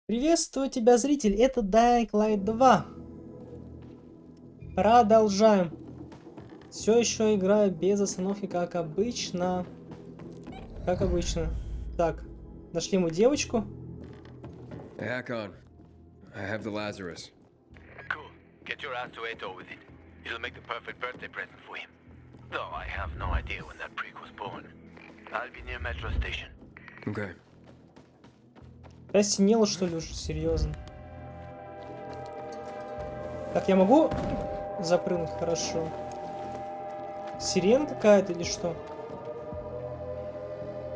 Приветствую тебя, зритель, это Dying Light 2. Продолжаем. Все еще играю без остановки, как обычно. Как обычно. Так, нашли мы девочку. Hack on. I have the Lazarus. Cool. Get your ass to Ato with it. It'll make the perfect birthday present for him. Though I have no idea when that prick was born. I'll be near metro station. Okay. Рассинело, что ли, уже? Серьезно. Так, я могу запрыгнуть? Хорошо. Сирена какая-то или что?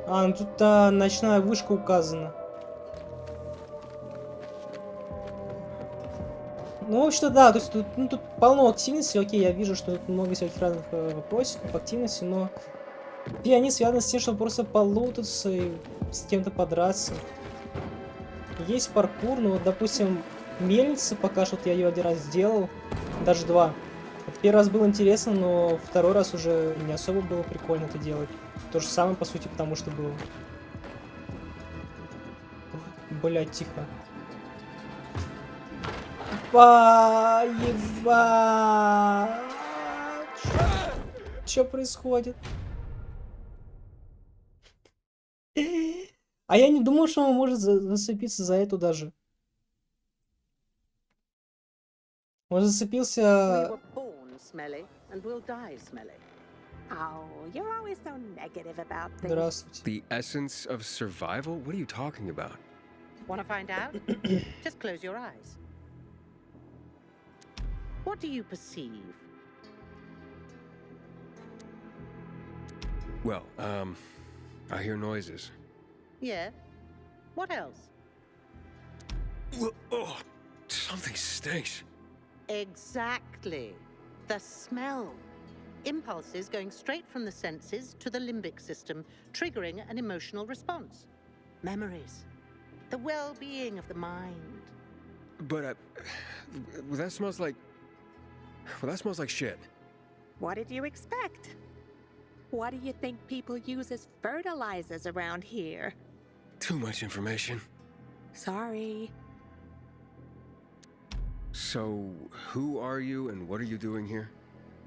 А, ну тут ночная вышка указана. Ну, в общем-то, да, то есть тут полно активности, окей, я вижу, что тут много всяких разных вопросиков, активности, но и они связаны с тем, чтобы просто полутаться и с кем-то подраться. Есть паркур, но вот, допустим, мельница, пока что вот я ее один раз сделал, даже два. Вот первый раз было интересно, но второй раз уже не особо было прикольно это делать. То же самое, по сути, потому что было. Блять, тихо. Ебать! Что происходит? А я не думал, что он может зацепиться за эту даже. Он зацепился... Здравствуйте. The essence of survival? What are you talking about? Want to find out? Just close your eyes. What do you perceive? Well, I hear noises. Yeah. What else? Oh, something stinks. Exactly. The smell. Impulses going straight from the senses to the limbic system, triggering an emotional response. Memories. The well-being of the mind. But, that smells like... Well, that smells like shit. What did you expect? What do you think people use as fertilizers around here? Too much information. Sorry. So, who are you and what are you doing here?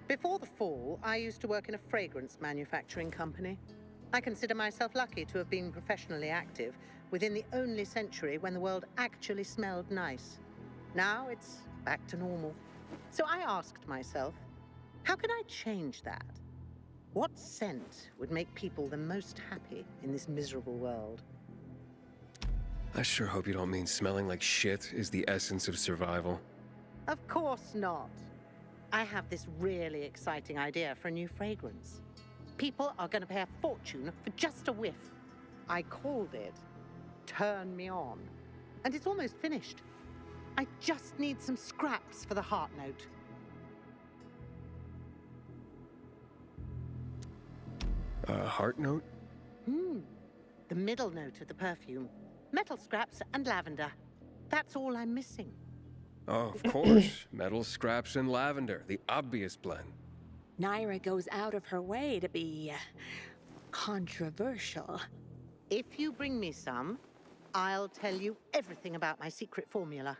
Before the fall, I used to work in a fragrance manufacturing company. I consider myself lucky to have been professionally active within the only century when the world actually smelled nice. Now it's back to normal. So I asked myself, how can I change that? What scent would make people the most happy in this miserable world? I sure hope you don't mean smelling like shit is the essence of survival. Of course not. I have this really exciting idea for a new fragrance. People are going to pay a fortune for just a whiff. I called it Turn Me On. And it's almost finished. I just need some scraps for the heart note. Heart note? The middle note of the perfume. Metal scraps and lavender. That's all I'm missing. Oh, of course. Metal scraps and lavender, the obvious blend. Naira goes out of her way to be controversial. If you bring me some, I'll tell you everything about my secret formula.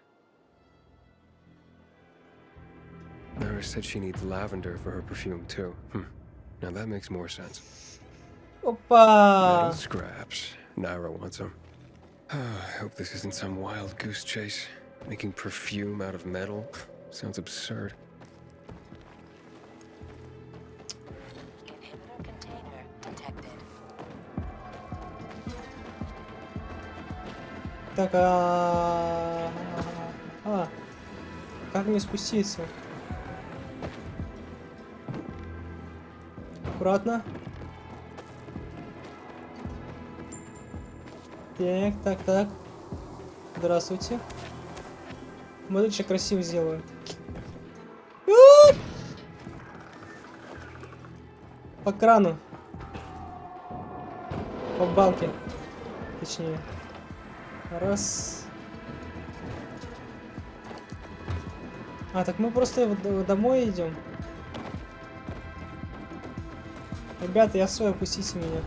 Naira said she needs lavender for her perfume, too. Now that makes more sense. Опа! Metal scraps. Naira wants them. I hope this isn't some wild goose chase. Making perfume out of metal sounds absurd. Inhibitor container detected. Так, как мне спуститься? Аккуратно. Так. Здравствуйте. Смотрите, что красиво сделаю. По крану. По балке. Точнее. Раз. А, так мы просто домой идем. Ребята, я свой, опустите меня.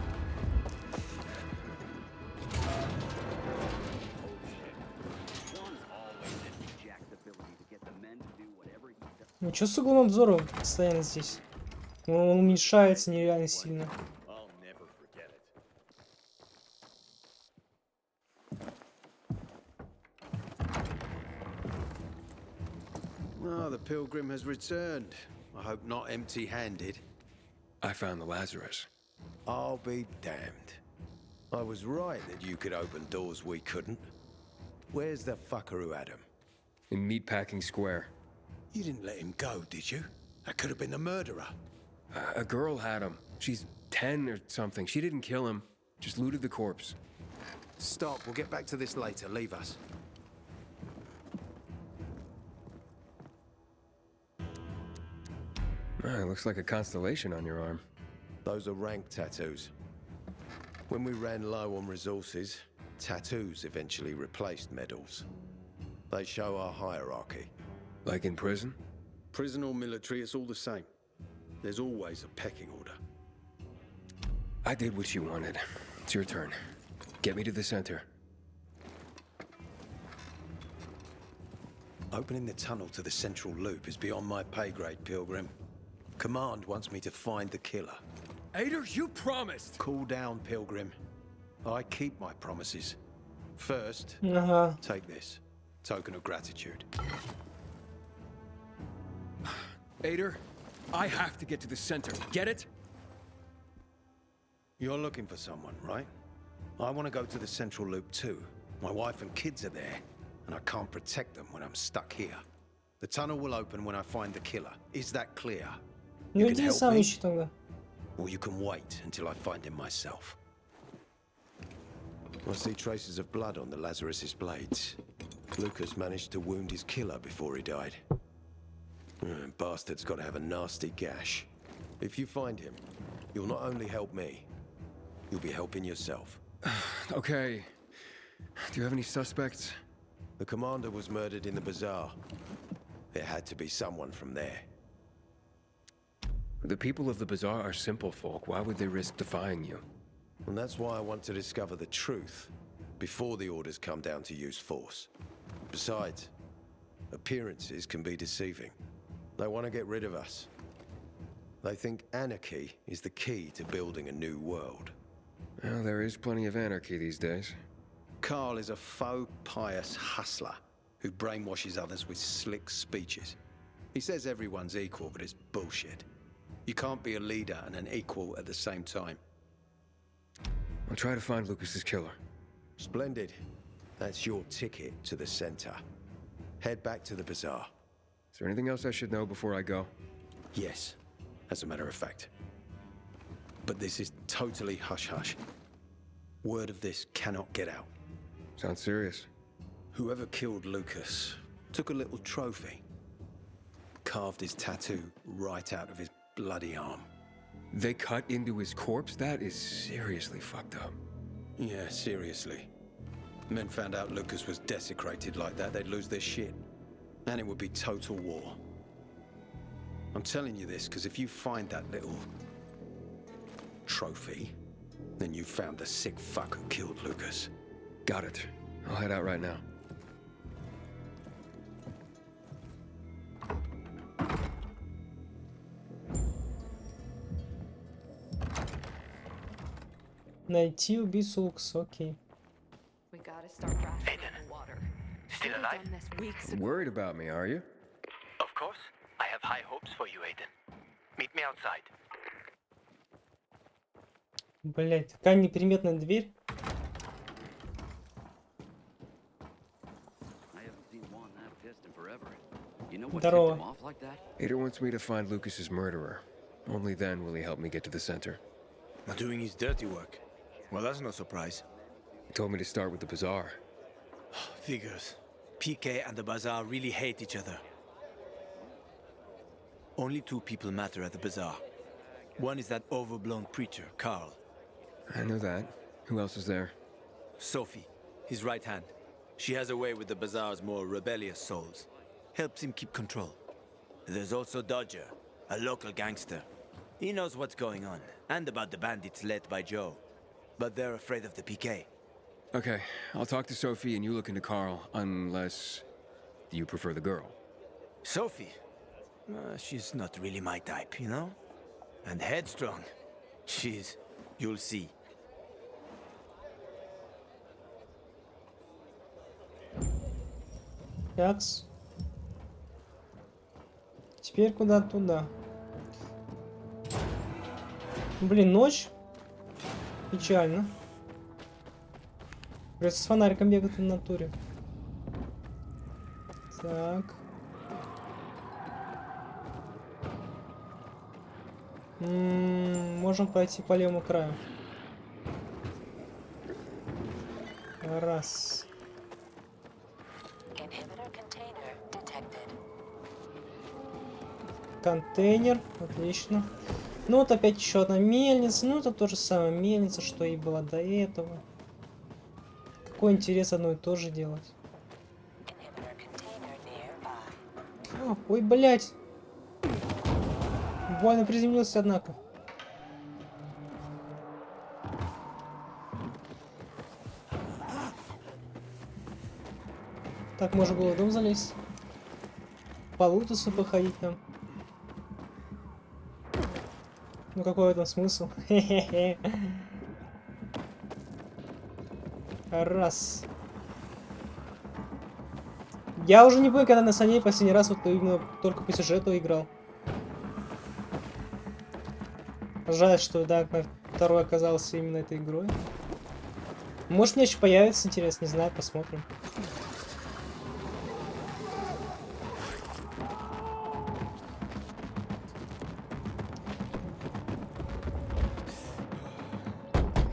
Ну что с углом обзора постоянно здесь? Он уменьшается нереально сильно. Oh, the pilgrim has returned. I hope not empty-handed. I found the Lazarus. I'll be damned. I was right that you could open doors we couldn't. Where's the fucker who had him? In Meatpacking Square. You didn't let him go, did you? That could have been the murderer. A girl had him. She's 10 or something. She didn't kill him. Just looted the corpse. Stop, we'll get back to this later. Leave us. Looks like a constellation on your arm. Those are rank tattoos. When we ran low on resources, tattoos eventually replaced medals. They show our hierarchy. Like in prison? Prison or military, it's all the same. There's always a pecking order. I did what you wanted. It's your turn. Get me to the center. Opening the tunnel to the central loop is beyond my pay grade, Pilgrim. Command wants me to find the killer. Ader, you promised! Cool down, Pilgrim. I keep my promises. First, Ага. take this. Token of gratitude. Ader, I have to get to the center. Get it? You're looking for someone, right? I want to go to the central loop too. My wife and kids are there, and I can't protect them when I'm stuck here. The tunnel will open when I find the killer. Is that clear? Ну You can иди help сам me, ищи тогда. or you can wait until I find him myself. I see traces of blood on the Lazarus's blades. Lucas managed to wound his killer before he died. Bastard's got to have a nasty gash. If you find him, you'll not only help me, you'll be helping yourself. Okay. Do you have any suspects? The commander was murdered in the bazaar. There had to be someone from there. The people of the bazaar are simple folk. Why would they risk defying you? And that's why I want to discover the truth before the orders come down to use force. Besides, appearances can be deceiving. They want to get rid of us. They think anarchy is the key to building a new world. Well, there is plenty of anarchy these days. Carl is a faux pious hustler who brainwashes others with slick speeches. He says everyone's equal, but it's bullshit. You can't be a leader and an equal at the same time. I'll try to find Lucas's killer. Splendid. That's your ticket to the center. Head back to the bazaar. Is there anything else I should know before I go? Yes, as a matter of fact. But this is totally hush-hush. Word of this cannot get out. Sounds serious. Whoever killed Lucas took a little trophy. Carved his tattoo right out of his bloody arm. They cut into his corpse? That is seriously fucked up. Yeah, seriously. Men found out Lucas was desecrated like that, they'd lose their shit. And it would be total war. I'm telling you this because if you find that little trophy, then you found the sick fuck who killed Lucas. Got it. I'll head out right now. Найти убийцу Лукаса, окей. We gotta start rationing the water. Still Should've alive? done this weeks ago. Worried about me, are you? Of course. I have high hopes for you, Aiden. Meet me outside. Блять, такая неприметная дверь. Здорово. Ader wants me to find Lucas's murderer. Only then will he help me get to the center. Doing his dirty work. Well, that's no surprise. He told me to start with the bazaar. Figures. PK and the Bazaar really hate each other. Only two people matter at the Bazaar. One is that overblown preacher, Carl. I know that. Who else is there? Sophie, his right hand. She has a way with the Bazaar's more rebellious souls. Helps him keep control. There's also Dodger, a local gangster. He knows what's going on, and about the bandits led by Joe. But they're afraid of the PK. Okay, I'll talk to Sophie and you look into Carl, unless you prefer the girl. Sophie? She's not really my type, you know? And headstrong. She's... You'll see. Такс. Теперь куда туда. Блин, ночь. Печально. Придется с фонариком бегать в натуре. Так. Можем пройти по левому краю. Раз. Контейнер. Отлично. Ну вот опять еще одна мельница. Ну это то же самое мельница, что и было до этого. Какой интерес одно и то же делать. Ой, блядь. Больно приземлился, однако. Так, можно было в дом залезть. Полутаться, походить там. Ну какой в этом смысл? Хе-хе-хе. Раз. Я уже не помню, когда на саней последний раз вот именно только по сюжету играл. Жаль, что да, второй оказался именно этой игрой. Может, мне еще появится интерес, не знаю, посмотрим.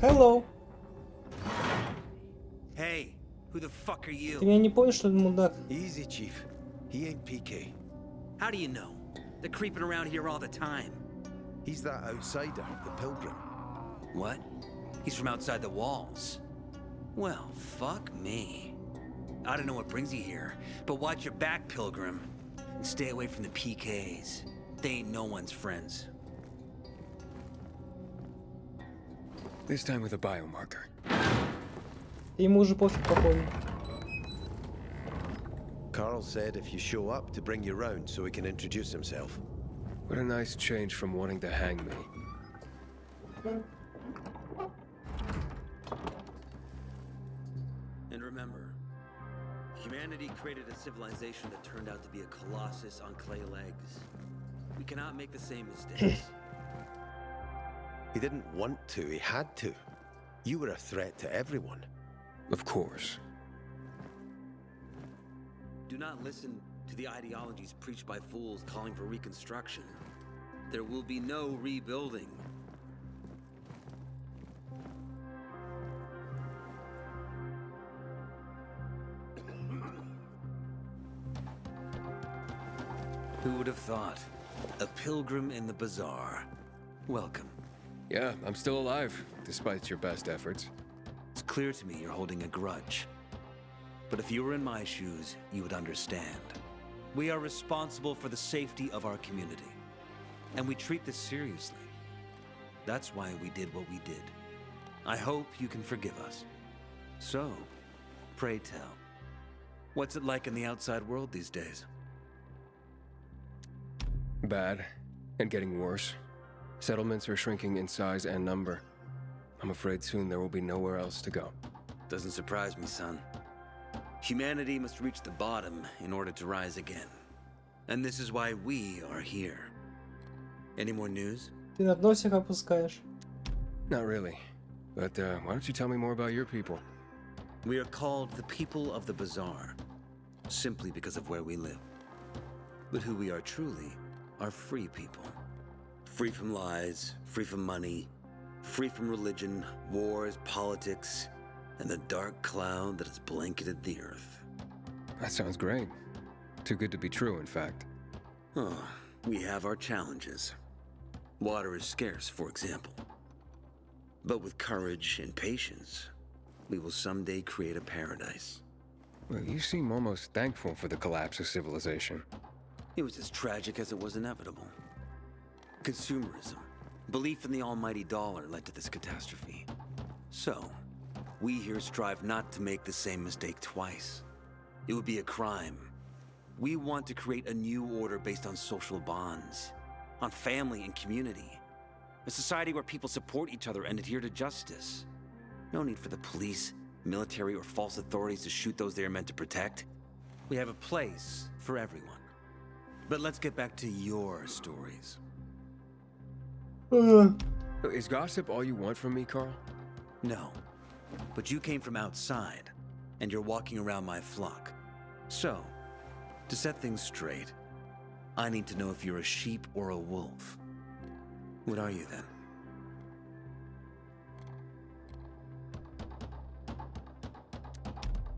Hello. Hey, who the fuck are Ты you? меня не помнишь, что ли, мудак? Easy, Chief. He ain't PK. How do you know? They're creeping around here all the time. He's that outsider, the pilgrim. What? He's from outside the walls. Well, fuck me. I don't know what brings you here, but watch your back, Pilgrim. And stay away from the PKs. They ain't no one's friends. This time with a biomarker. Ему уже пофиг, походу. Carl said if you show up to bring you round so he can introduce himself. What a nice change from wanting to hang me. And remember, humanity created a civilization that turned out to be a colossus on clay legs. We cannot make the same mistakes. He didn't want to, he had to. You were a threat to everyone. Of course. Do not listen to the ideologies preached by fools calling for reconstruction. There will be no rebuilding. Who would have thought? A pilgrim in the bazaar. Welcome. Yeah, I'm still alive, despite your best efforts. It's clear to me you're holding a grudge. But if you were in my shoes, you would understand. We are responsible for the safety of our community. And we treat this seriously. That's why we did what we did. I hope you can forgive us. So, pray tell, what's it like in the outside world these days? Bad, and getting worse. Settlements are shrinking in size and number. I'm afraid soon there will be nowhere else to go. Doesn't surprise me, son. Humanity must reach the bottom in order to rise again. And this is why we are here. Any more news? Ты на дно всех опускаешь. Not really. But why don't you tell me more about your people? We are called the people of the bazaar, simply because of where we live. But who we are truly are free people. Free from lies, free from money, free from religion, wars, politics, and the dark cloud that has blanketed the earth. That sounds great. Too good to be true, in fact. Oh, we have our challenges. Water is scarce, for example. But with courage and patience, we will someday create a paradise. Well, you seem almost thankful for the collapse of civilization. It was as tragic as it was inevitable. Consumerism, belief in the almighty dollar led to this catastrophe. So, we here strive not to make the same mistake twice. It would be a crime, We want to create a new order based on social bonds, on family and community. A society where people support each other and adhere to justice. No need for the police, military, or false authorities to shoot those they are meant to protect. We have a place for everyone. But let's get back to your stories. Is gossip all you want from me, Carl? No. But you came from outside, and you're walking around my flock. So, to set things straight, I need to know if you're a sheep or a wolf. What are you then?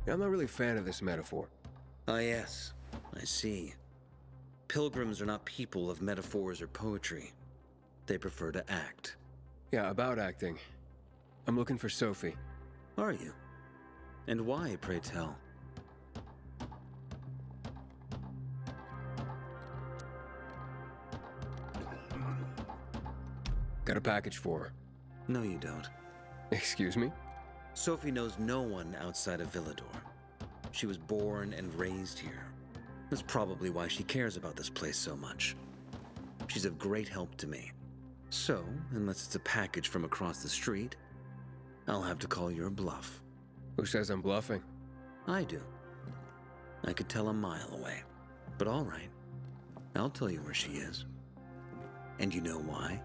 Yeah, I'm not really a fan of this metaphor. Ah, yes. I see. Pilgrims are not people of metaphors or poetry. They prefer to act. Yeah, about acting. I'm looking for Sophie. Are you? And why, pray tell? Got a package for her. No, you don't. Excuse me? Sophie knows no one outside of Villador. She was born and raised here. That's probably why she cares about this place so much. She's of great help to me. So, unless it's a package from across the street, I'll have to call your bluff. Who says I'm bluffing? I do. I could tell a mile away. But all right. I'll tell you where she is. And you know why?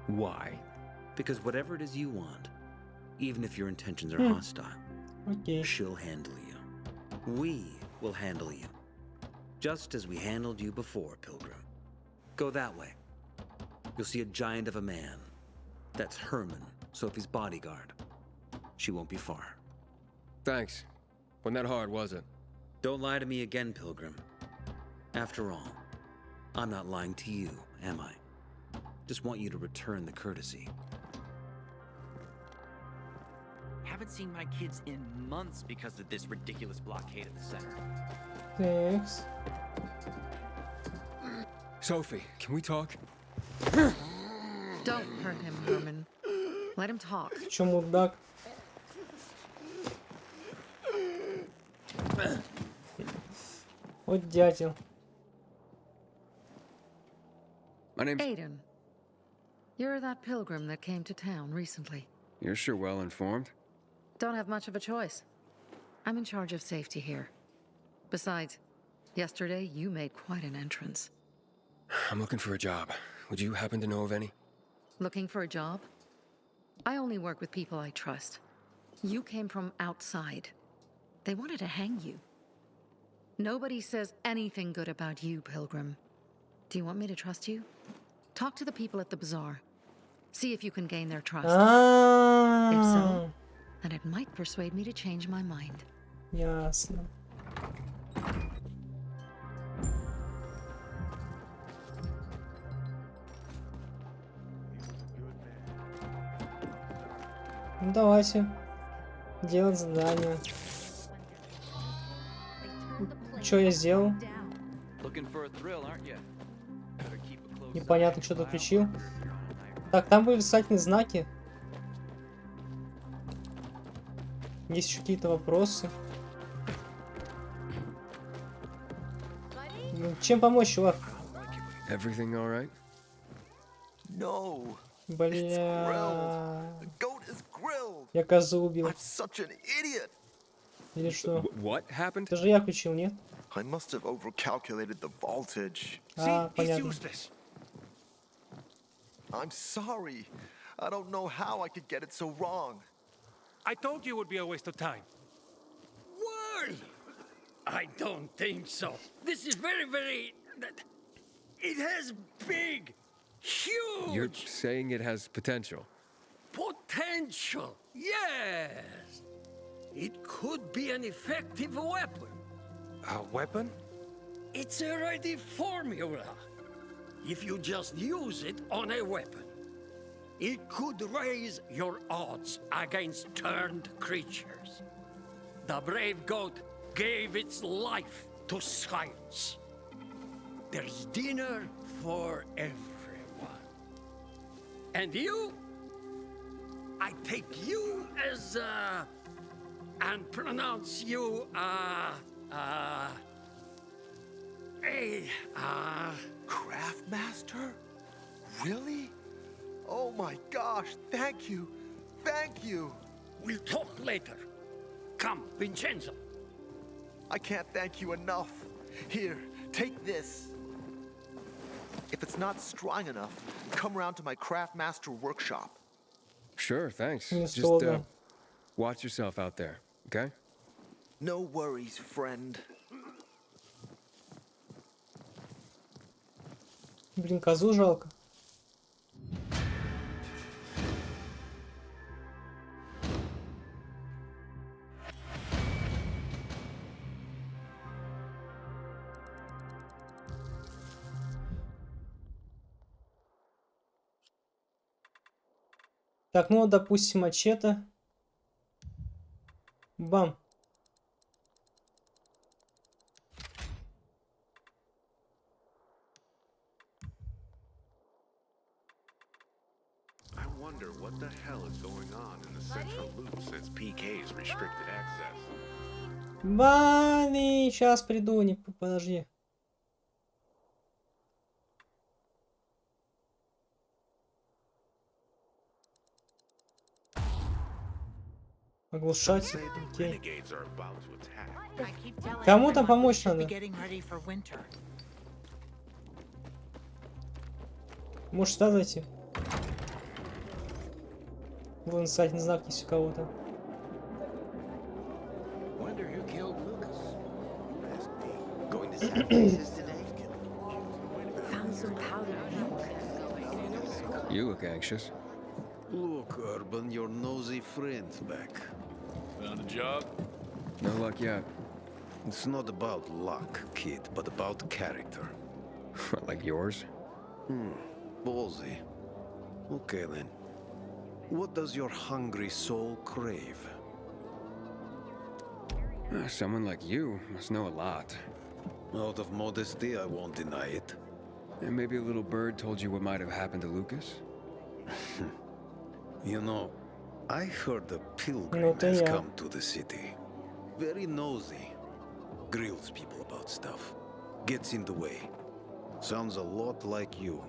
Why? Because whatever it is you want, even if your intentions are hostile, Okay. she'll handle you. We will handle you. Just as we handled you before, Pilgrim. Go that way. You'll see a giant of a man. That's Herman, Sophie's bodyguard. She won't be far. Thanks. Wasn't that hard, was it? Don't lie to me again, Pilgrim. After all, I'm not lying to you, am I? Just want you to return the courtesy. Haven't seen my kids in months because of this ridiculous blockade at the center. Thanks. Sophie, can we talk? Don't hurt him, Herman. Let him talk. Чё, мудак? Вот дятел. My name's... Aiden. You're that pilgrim that came to town recently. You're sure well informed. Don't have much of a choice. I'm in charge of safety here. Besides, yesterday you made quite an entrance. I'm looking for a job. Would you happen to know of any? Looking for a job? I only work with people I trust. You came from outside. They wanted to hang you. Nobody says anything good about you, Pilgrim. Do you want me to trust you? Talk to the people at the bazaar. See if you can gain their trust. If so, then it might persuade me to change my mind. Ясно. Ну давайте делать задание. Что я сделал? Непонятно, что-то включил. Так, там были восклицательные знаки. Есть еще какие-то вопросы. Чем помочь, чувак? Everything all right? No. Бля. The goat is grilled. Я козу убил. I'm such an idiot. Или что? What happened? Это же я включил, нет? I must have overcalculated the voltage. А, понятно. I'm sorry. I don't know how I could get it so wrong. I told you it would be a waste of time. Why? I don't think so. This is very... It has big, huge... You're saying it has potential? Potential, yes. It could be an effective weapon. A weapon? It's a ready formula. If you just use it on a weapon, it could raise your odds against turned creatures. The brave goat gave its life to science. There's dinner for everyone. And you? I take you as, and pronounce you, Hey, Craftmaster? Really? Oh my gosh, thank you. Thank you. we'll talk later. Come, Vincenzo. I can't thank you enough. Here, take this. If it's not strong enough, come around to my Craftmaster workshop. Sure, thanks. Не Just сложно. watch yourself out there, okay? No worries, friend. Блин, козу жалко. Так, ну, допустим, мачете. Бам. I wonder what the hell is going on in the central loop since PK's restricted access. Бани, сейчас приду, не подожди. Оглушать. Say the Окей. renegades are about to attack. Кому там помочь надо? Может сюда зайти? Вон стательный знак есть у кого-то. Wonder who killed Lucas. Going to San Francisco today? Found some powdered milk. You look anxious. Look, Urban, your nosy friend's back. Found a job? No luck yet. It's not about luck, kid, but about character. Like yours? Ballsy. Okay then. What does your hungry soul crave? Someone like you must know a lot. Out of modesty, I won't deny it. And maybe a little bird told you what might have happened to Lucas? You know, I heard a Ну, pilgrim это has я. come to the city. Very nosy. Grills people about stuff. Gets in the way. Sounds a lot like you.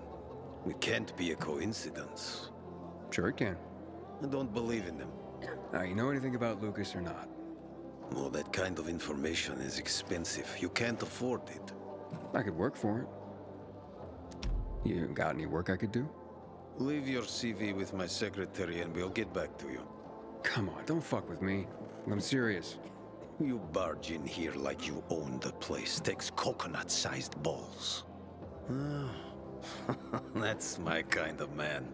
It can't be a coincidence. Sure it can. I don't believe in them. Now, you know anything about Lucas or not? Well, that kind of information is expensive. You can't afford it. I could work for it. You got any work I could do? Leave your CV with my secretary and we'll get back to you. Come on, don't fuck with me. I'm serious. You barge in here like you own the place. Takes coconut-sized balls. That's my kind of man.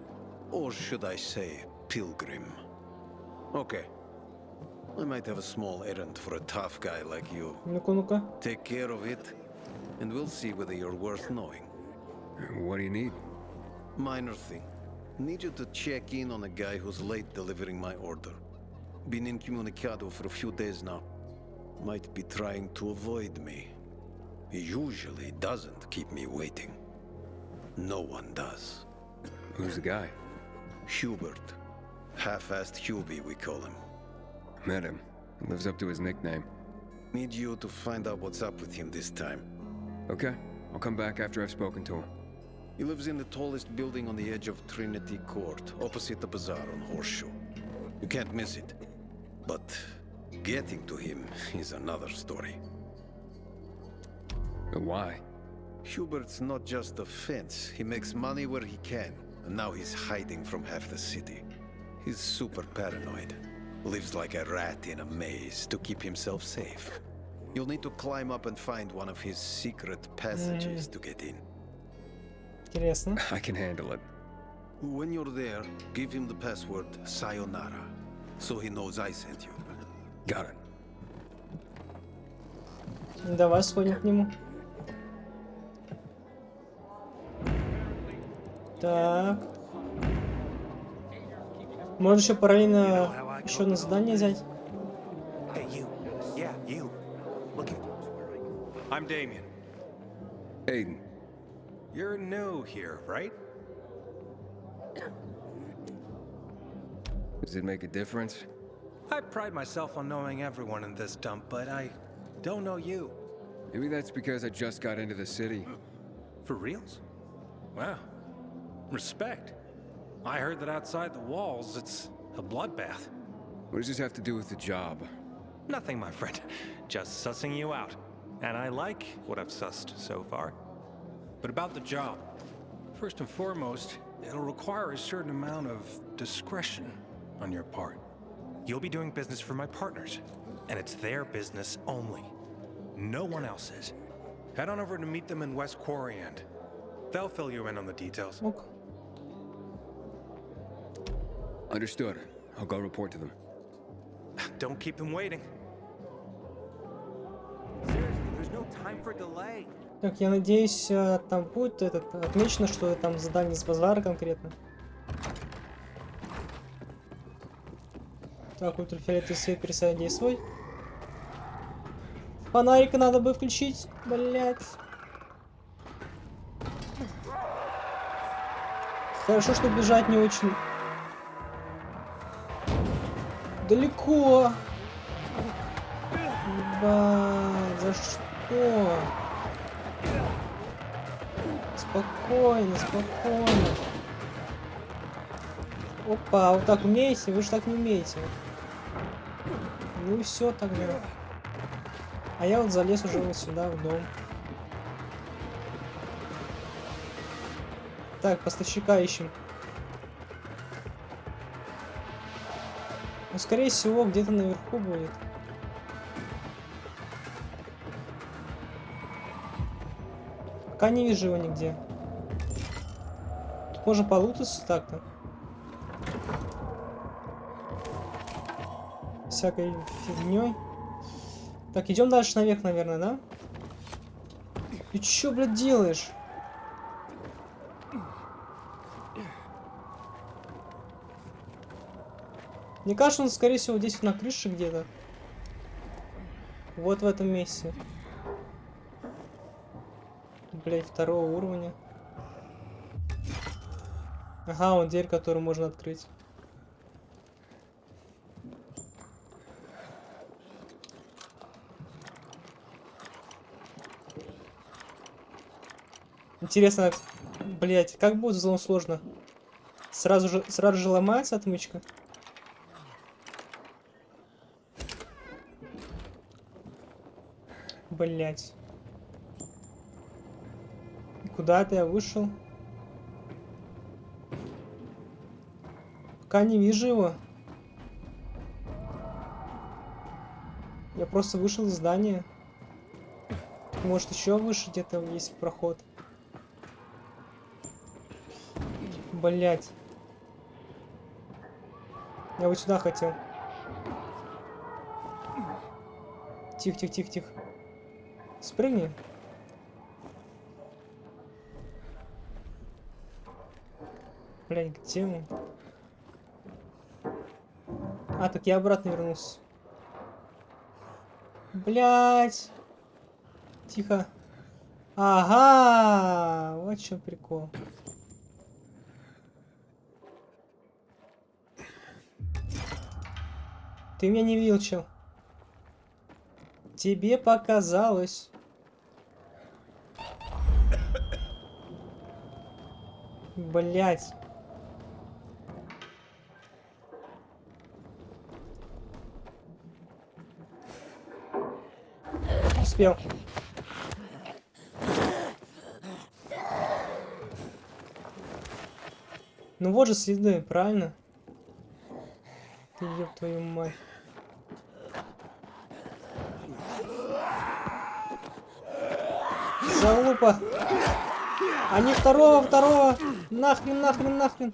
Or should I say, pilgrim. Okay. I might have a small errand for a tough guy like you. Ну-ка, ну-ка. Take care of it, and we'll see whether you're worth knowing. What do you need? Minor thing. Need you to check in on a guy who's late delivering my order. Been incommunicado for a few days now. Might be trying to avoid me. He usually doesn't keep me waiting. No one does. Who's the guy? Hubert. Half-assed Hubie, we call him. Met him. Lives up to his nickname. Need you to find out what's up with him this time. Okay, I'll come back after I've spoken to him. He lives in the tallest building on the edge of Trinity Court, opposite the bazaar on Horseshoe. You can't miss it. But getting to him is another story. Why? Hubert's not just a fence. He makes money where he can, and now he's hiding from half the city. He's super paranoid. Lives like a rat in a maze to keep himself safe. You'll need to climb up and find one of his secret passages to get in. Интересно. I can handle it. When you're there, give him the password Sayonara, so he knows I sent you. Got it. Давай сходим к нему. Так. Можно еще параллельно еще одно задание взять. Hey, you. Yeah, you. Looking. I'm Damien. Aiden. You're new here, right? Does it make a difference? I pride myself on knowing everyone in this dump, but I don't know you. Maybe that's because I just got into the city. For reals? Wow. Respect. I heard that outside the walls, it's a bloodbath. What does this have to do with the job? Nothing, my friend. Just sussing you out. And I like what I've sussed so far. But about the job. First and foremost, it'll require a certain amount of discretion on your part. You'll be doing business for my partners, and it's their business only. No one else's. Head on over to meet them in West Quarry End. They'll fill you in on the details. Ок. Understood. I'll go report to them. Don't keep them waiting. Seriously, there's no time for delay. Так, я надеюсь, там будет отмечено, что это там задание с базара конкретно. Так, ультрафиолетовый свет перестает действовать. Фонарик надо бы включить, блять. Хорошо, что бежать не очень далеко. За что? Спокойно, спокойно. Опа, вот так умеете? Вы же так не умеете. Ну и все тогда. А я вот залез уже вот сюда, в дом. Так, поставщика ищем. Ну, скорее всего, где-то наверху будет. Пока не вижу его нигде. Тут можно полутаться так-то. Всякой фигней. Так, идем дальше наверх, наверное, да? Ты чё, блядь, делаешь? Мне кажется, он, скорее всего, здесь на крыше где-то. Вот в этом месте. Блять, второго уровня. Ага, вот дверь, которую можно открыть. Интересно, блять, как будет взлом сложно? Сразу же ломается отмычка. Блять. Куда-то я вышел. Пока не вижу его. Я просто вышел из здания. Может, еще выше где-то есть проход. Блять. Я вот сюда хотел. Тихо, тихо, тихо, тихо. Спрыгни. Блядь, где он? А, так я обратно вернулся. Блядь. Тихо. Ага, вот в чем прикол. Ты меня не видел, чел. Тебе показалось. Блять. Успел. Ну вот же следы, правильно? Ты, ёб твою мать. Залупа. А не второго. Нахрен, нахрен, нахрен.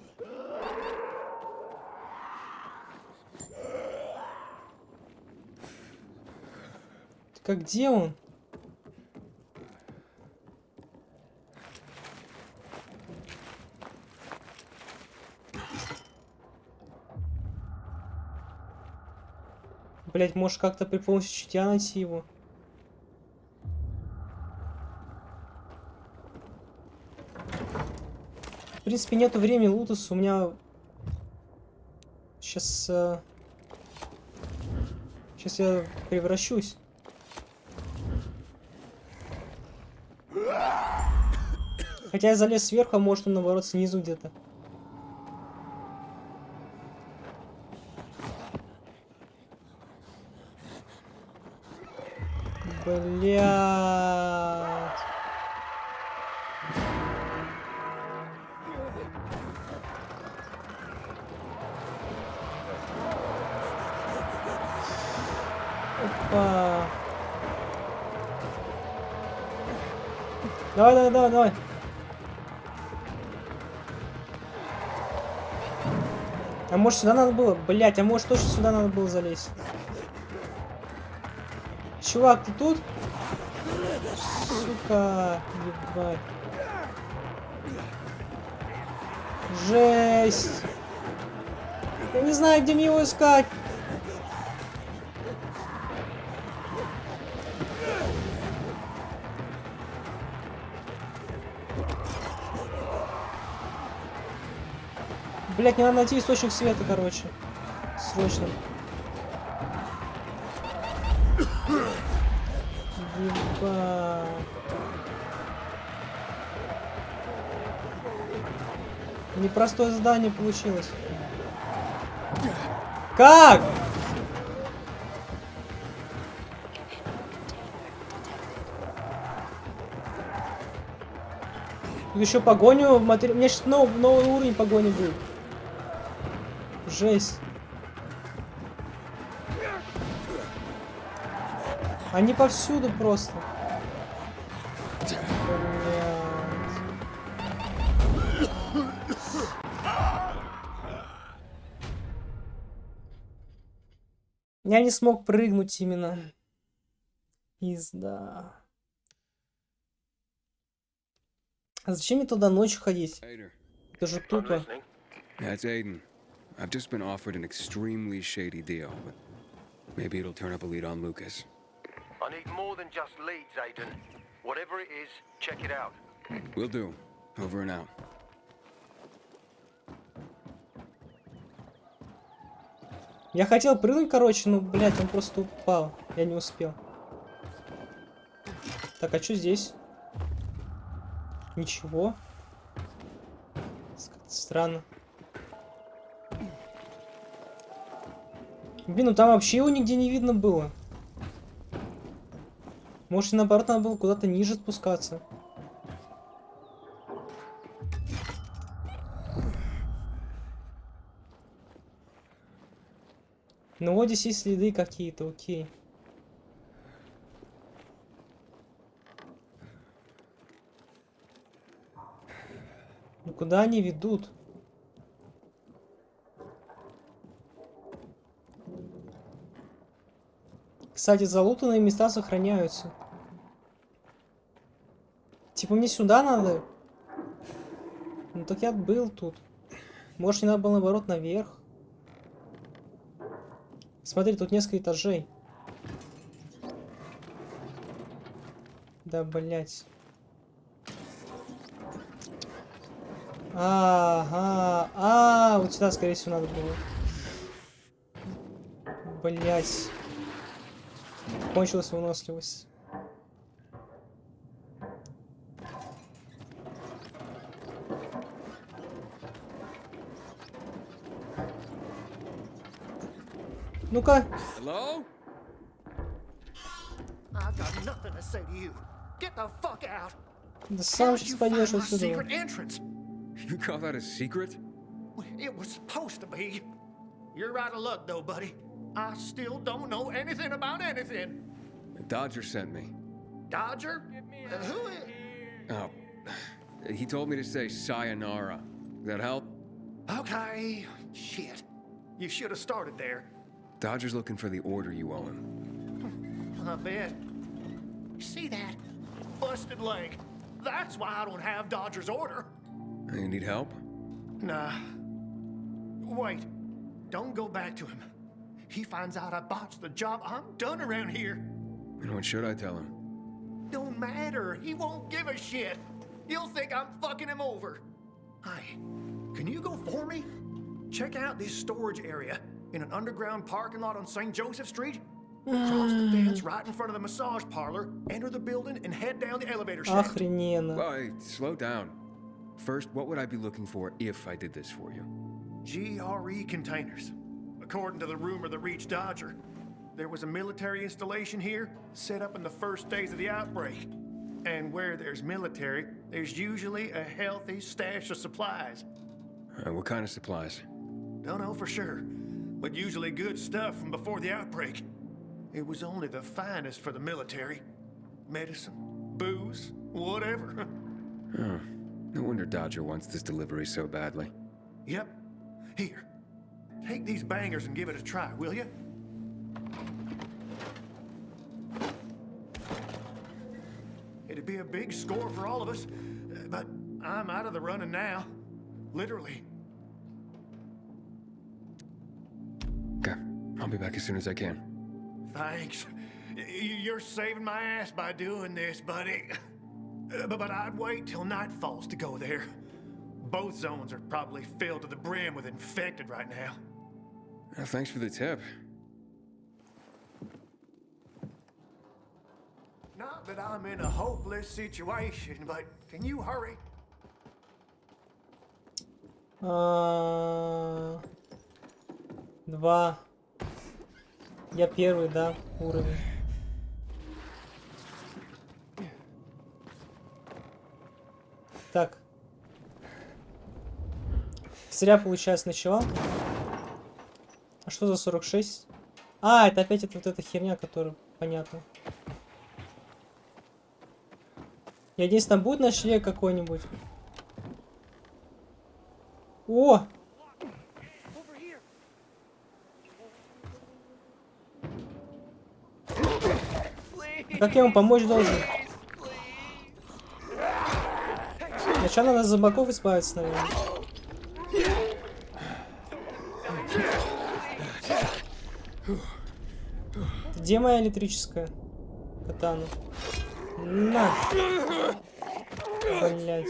Так где он? Блять, может как-то при помощи чутья найти его? В принципе, нету времени лутаться, у меня сейчас я превращусь. Хотя я залез сверху, а может он наоборот снизу где-то. Блядь. Опа. Давай, давай, давай, давай. А может сюда надо было? Блять, а может точно сюда надо было залезть? Чувак, ты тут? Сука, ебать. Жесть. Я не знаю, где мне его искать. Блять, мне надо найти источник света, короче. Срочно. Ебать. Непростое задание получилось. Как? Тут еще погоню. У меня сейчас новый уровень погони будет. Жесть. Они повсюду просто. Блядь. Я не смог прыгнуть именно. Пизда. А зачем мне туда ночью ходить? Это же тупо. That's Aiden. I've just been offered an extremely shady deal, but maybe it'll turn up a lead on Lucas. I need more than just leads, Aiden. Whatever it is, check it out. Will do. Over and out. Я хотел прыгнуть, короче, но, блядь, он просто упал. Я не успел. Так, а что здесь? Ничего. Странно. Блин, ну там вообще его нигде не видно было. Может, наоборот, надо было куда-то ниже спускаться. Ну вот здесь есть следы какие-то, окей. Ну куда они ведут? Кстати, залутанные места сохраняются. Типа мне сюда надо? Ну так я был тут. Может, не надо было наоборот наверх? Смотри, тут несколько этажей. Да, блять. Ага. Вот сюда, скорее всего, надо было. Блять. Кончилась выносливость. Ну-ка. Hello? I've got nothing to say to you. Get the fuck out. Да сам сейчас пойдешь отсюда. Secret entrance. You call that a secret? It was supposed to be. You're out of luck, though, buddy. I still don't know anything about anything. Dodger sent me. Dodger? Who is... Oh, he told me to say sayonara. Does that help? Okay. Shit. You should have started there. Dodger's looking for the order you owe him. I bet. See that? Busted leg. That's why I don't have Dodger's order. You need help? Nah. Wait. Don't go back to him. He finds out I botched the job, I'm done around here. And what should I tell him? Don't matter. He won't give a shit. He'll think I'm fucking him over. Hey, can you go for me? Check out this storage area in an underground parking lot on St. Joseph Street. Cross the fence right in front of the massage parlor, enter the building, and head down the elevator shaft. Охрененно. Well, hey, slow down. First, what would I be looking for if I did this for you? GRE containers. According to the rumor that reached Dodger, there was a military installation here set up in the first days of the outbreak. And where there's military, there's usually a healthy stash of supplies. What kind of supplies? Don't know for sure, but usually good stuff from before the outbreak. It was only the finest for the military. Medicine, booze, whatever. Oh, no wonder Dodger wants this delivery so badly. Yep. Here, take these bangers and give it a try, will you? It'd be a big score for all of us, but I'm out of the running now. Literally. Okay, I'll be back as soon as I can. Thanks. You're saving my ass by doing this, buddy. But I'd wait till night falls to go there. Both zones are probably filled to the brim with infected right now. Thanks for the tip. Not that I'm in a hopeless situation, but can you hurry? 2. Я первый, да, уровень. Так. Зря, получается, ночевал. А что за 46? А, это опять вот эта херня, которая... Понятно. Я надеюсь, там будет ночлег какой-нибудь. О! Как я ему помочь должен? Сначала надо зомбаков избавиться, наверное. Где моя электрическая катана? На! Блять.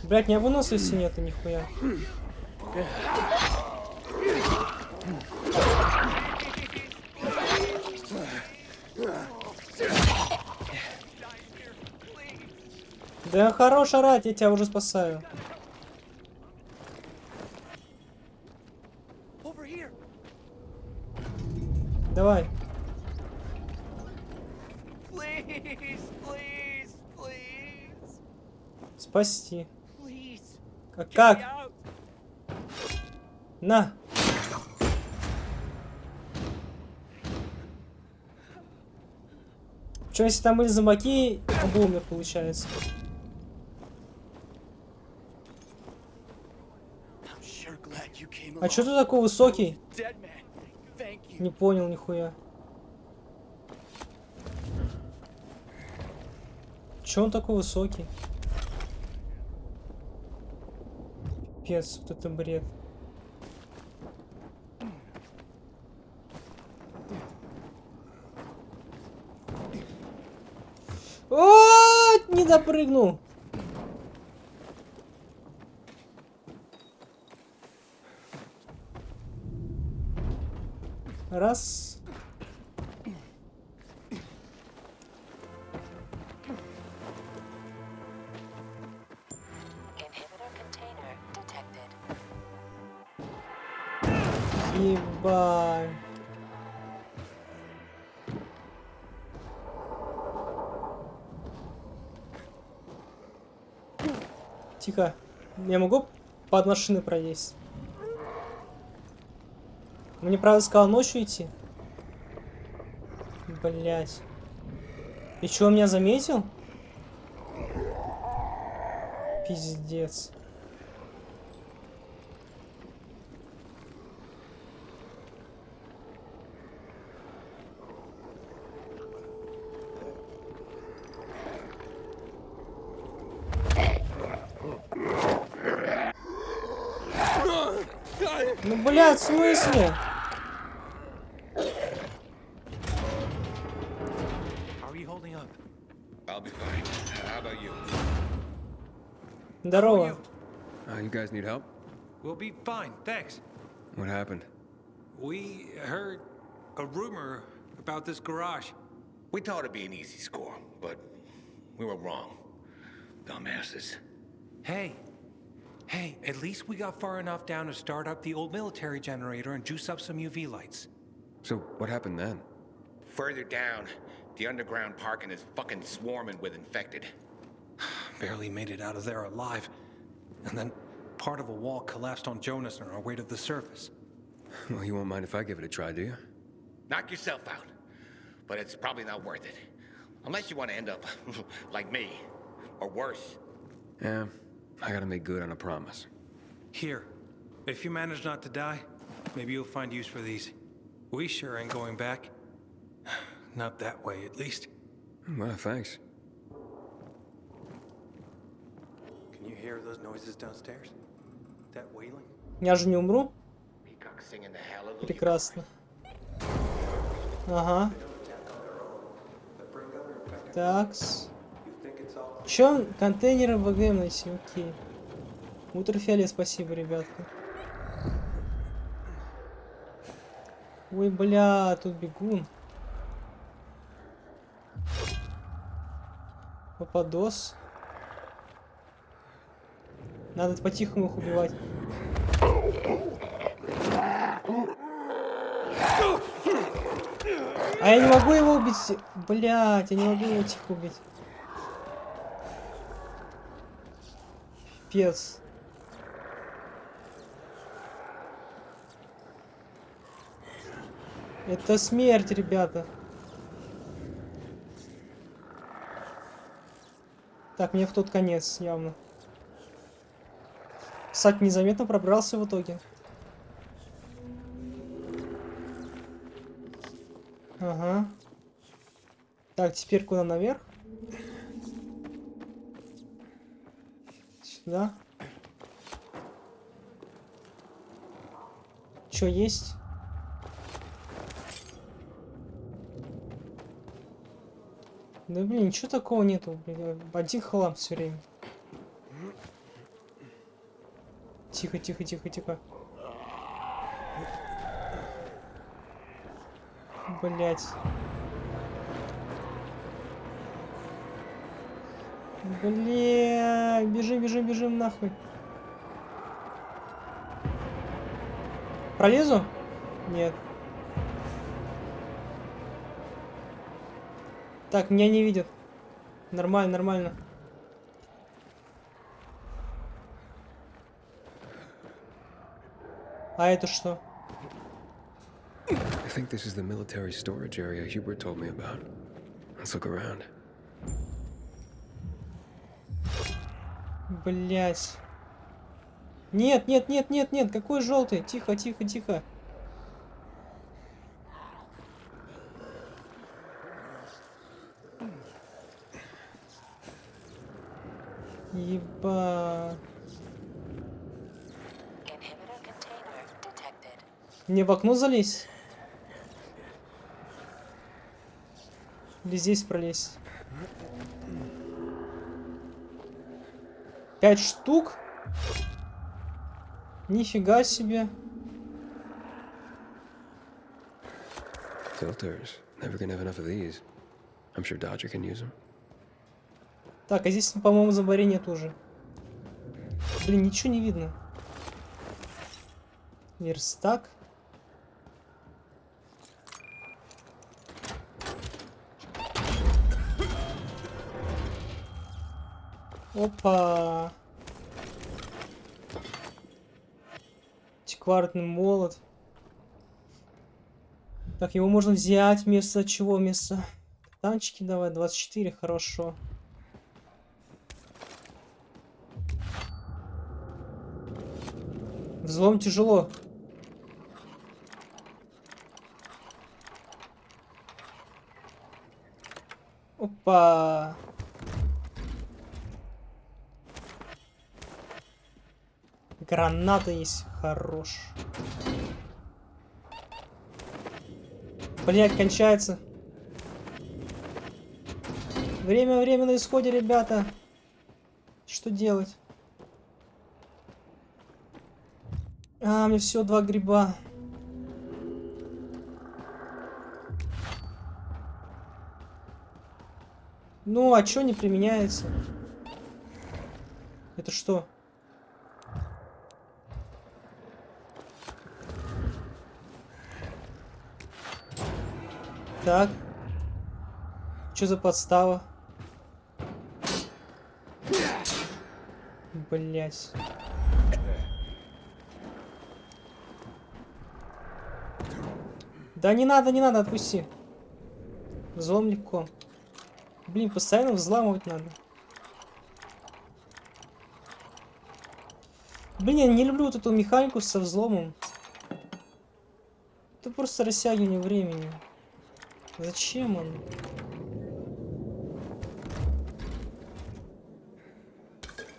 Блять, у меня выносливости нету, нихуя. Да хорош орать, я тебя уже спасаю. Давай. Спасти. А как? На. Причем, если там были зомбаки, оба умер, получается. А что ты такой высокий? Не понял нихуя. Че он такой высокий? Пипец, вот это бред. О, не допрыгнул. Раз. Ебать. Тихо. Я могу под машины проесть? Мне, правда, сказал ночью идти. Блять. И чё, он меня заметил? Пиздец. Ну, блядь, в смысле? Здорово. You guys need help? We'll be fine, thanks. What happened? We heard a rumor about this garage. We thought it'd be an easy score, but we were wrong. Dumbasses. Hey, at least we got far enough down to start up the old military generator and juice up some UV lights. So what happened then? Further down, the underground parking is fucking swarming with infected. Barely made it out of there alive. And then part of a wall collapsed on Jonas on our way to the surface. Well, you won't mind if I give it a try, do you? Knock yourself out. But it's probably not worth it. Unless you want to end up like me. Or worse. Yeah, I gotta make good on a promise. Here, if you manage not to die, maybe you'll find use for these. We sure ain't going back. Not that way, at least. Well, thanks. Can you hear those noises downstairs? That wailing? Я же не умру? Прекрасно. Ага. Такс. Чё? Контейнеры в ВГ найти, окей. Ультрафиолет, спасибо, ребятки. Ой, бля, тут бегун. Попадос. Надо по-тихому их убивать. А я не могу его убить. Блять, я не могу его тихо убить. Пипец. Это смерть, ребята. Так, мне в тот конец, явно. Сак незаметно пробрался в итоге. Ага. Так, теперь куда наверх? Сюда. Чё есть? Да блин, ничего такого нету. Блин, один хлам все время. Тихо, тихо, тихо, тихо. Блять. Бля, бежим, бежим, бежим нахуй. Пролезу? Нет. Так, меня не видят. Нормально, нормально. А это что? I think this is the military storage area Hubert told me about. Let's look around. Блять. Нет, нет, нет, нет, нет. Какой желтый? Тихо, тихо, тихо. Еба. Мне в окно залезть? Или здесь пролезть? 5 штук? Нифига себе. Filters. Never gonna have enough of these. I'm sure Dodger can use them. Так, а здесь, по-моему, заборе нет уже. Блин, ничего не видно. Верстак. Опа. Антикварный молот. Так, его можно взять вместо чего? Вместо танчики давай. 24, хорошо. Взлом тяжело. Опа. Граната есть. Хорош. Блять, кончается. Время на исходе, ребята. Что делать? А, мне всего 2 гриба. Ну, а чё не применяется? Это что? Так. Что за подстава? Блять. Да не надо, отпусти. Взлом легко. Блин, постоянно взламывать надо. Блин, я не люблю вот эту механику со взломом. Это просто растягивание времени. Зачем он?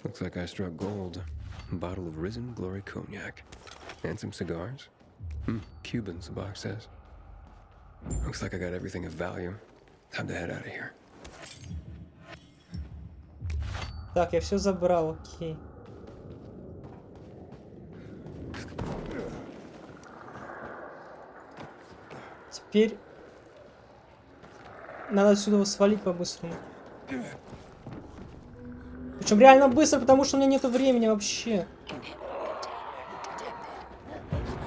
Looks like I struck gold. A bottle of risen glory cognac. And some cigars. Cubans, the box says. Looks like I got everything of value. Time to head out of here. Так, я все забрал, окей. Теперь надо отсюда свалить по-быстрому. Причем реально быстро, потому что у меня нету времени вообще.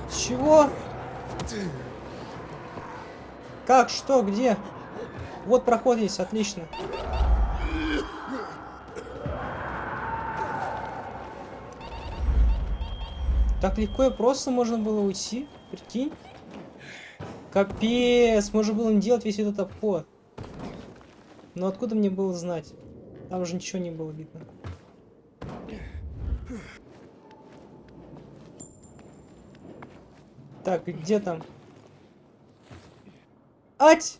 С чего? Как? Что? Где? Вот проход есть, отлично. Так легко и просто можно было уйти. Прикинь. Капец, можно было не делать весь этот обход. Но откуда мне было знать? Там уже ничего не было видно. Так, где там? Ать!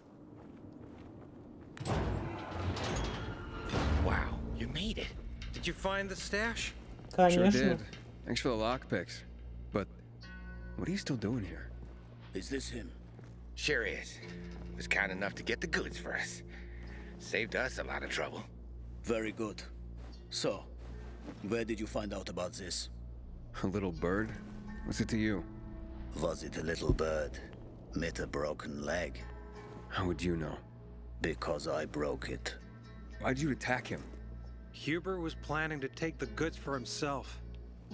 Wow, you made it. Did you find the stash? Конечно. Sure did. Thanks for the lockpicks. But what are you still doing here? Is this him? Sure is. Was kind enough to get the goods for us. Saved us a lot of trouble. Very good. So, where did you find out about this? A little bird? What's it to you? Was it a little bird? Met a broken leg? How would you know? Because I broke it. Why'd you attack him? Hubert was planning to take the goods for himself.